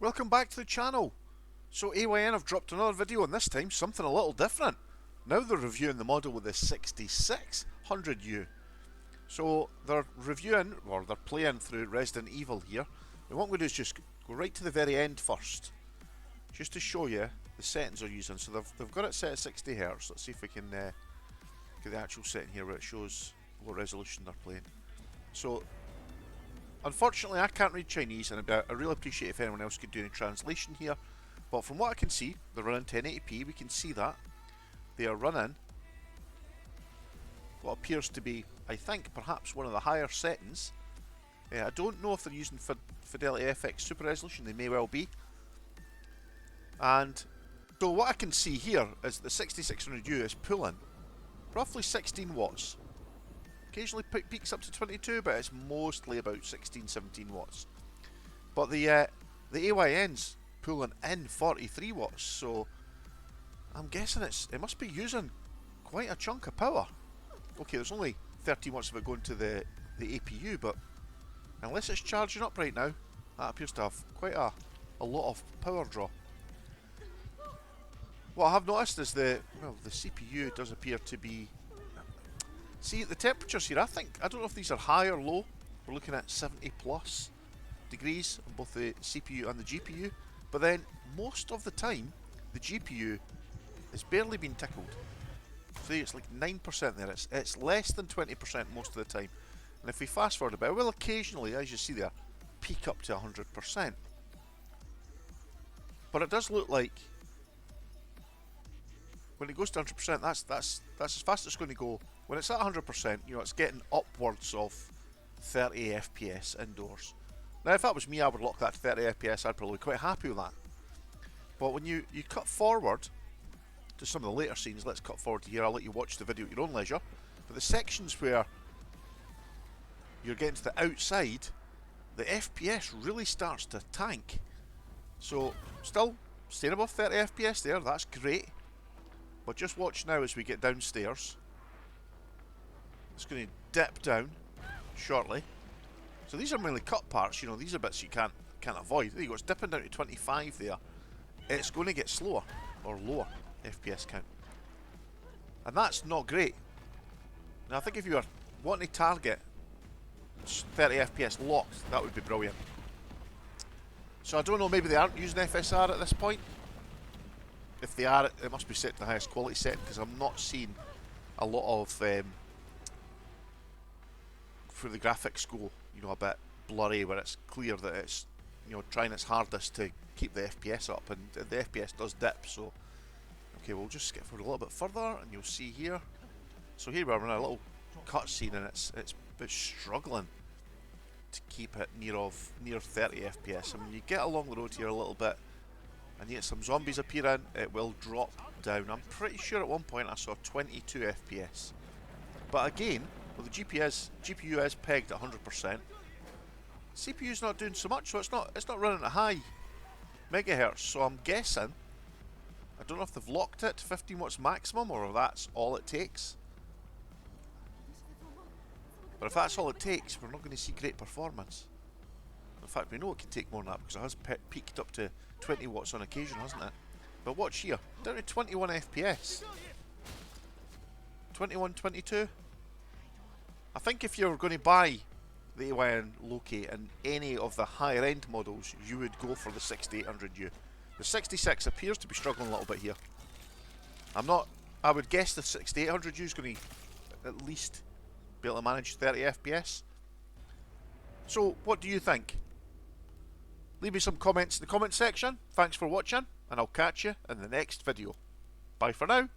Welcome back to the channel. So AYN have dropped another video, and this time something a little different. Now they're reviewing the model with the 6600U. So they're reviewing, or they're playing through Resident Evil here. And what I'm going to do is just go right to the very end first, just to show you the settings they're using. So they've got it set at 60 Hz. Let's see if we can get the actual setting here where it shows what resolution they're playing. So unfortunately, I can't read Chinese, and I really appreciate if anyone else could do any translation here. But from what I can see, they're running 1080p. We can see that they are running what appears to be, I think, perhaps one of the higher settings. I don't know if they're using Fidelity FX Super Resolution. They may well be. And so what I can see here is the 6600U is pulling roughly 16 watts. Occasionally peaks up to 22, but it's mostly about 16-17 watts. But the AYN's pulling in 43 watts, so I'm guessing it must be using quite a chunk of power. Okay, there's only 13 watts of it going to the APU, but unless it's charging up right now, that appears to have quite a lot of power draw. What I have noticed is the CPU does appear to be... See, the temperatures here, I don't know if these are high or low. We're looking at 70 plus degrees on both the CPU and the GPU. But then, most of the time, the GPU is barely being tickled. See, it's like 9% there. It's less than 20% most of the time. And if we fast forward a bit, it will occasionally, as you see there, peak up to 100%. But it does look like when it goes to 100%, that's as fast as it's going to go. When it's at 100%, you know, it's getting upwards of 30 FPS indoors. Now, if that was me, I would lock that to 30 FPS. I'd probably be quite happy with that. But when you cut forward to some of the later scenes, let's cut forward to here. I'll let you watch the video at your own leisure. But the sections where you're getting to the outside, the FPS really starts to tank. So, still staying above 30 FPS there. That's great. But just watch now as we get downstairs. It's going to dip down shortly. So these are mainly cut parts, you know, these are bits you can't avoid. There you go, it's dipping down to 25 there. It's going to get slower, or lower, FPS count. And that's not great. Now I think if you were wanting to target 30 FPS locked, that would be brilliant. So I don't know, maybe they aren't using FSR at this point. If they are, it must be set to the highest quality setting, because I'm not seeing a lot of where the graphics go, you know, a bit blurry, where it's clear that it's, you know, trying its hardest to keep the FPS up, and the FPS does dip. So okay, we'll just skip forward a little bit further, and you'll see here. So here we are in a little cutscene, and it's struggling to keep it near 30 FPS. And when you get along the road here a little bit, and you get some zombies appear in, it will drop down. I'm pretty sure at one point I saw 22 FPS. But again, well, the GPU is pegged at 100%. CPU's not doing so much, so it's not running at high megahertz. So I'm guessing, I don't know if they've locked it to 15 watts maximum, or if that's all it takes. But if that's all it takes, we're not going to see great performance. In fact, we know it can take more than that, because it has peaked up to 20 watts on occasion, hasn't it? But watch here, down to 21 FPS. 21, 22. I think if you're going to buy the AYN Loki in any of the higher end models, you would go for the 6800U. The 66 appears to be struggling a little bit here. I would guess the 6800U is going to at least be able to manage 30 FPS. So, what do you think? Leave me some comments in the comment section. Thanks for watching, and I'll catch you in the next video. Bye for now.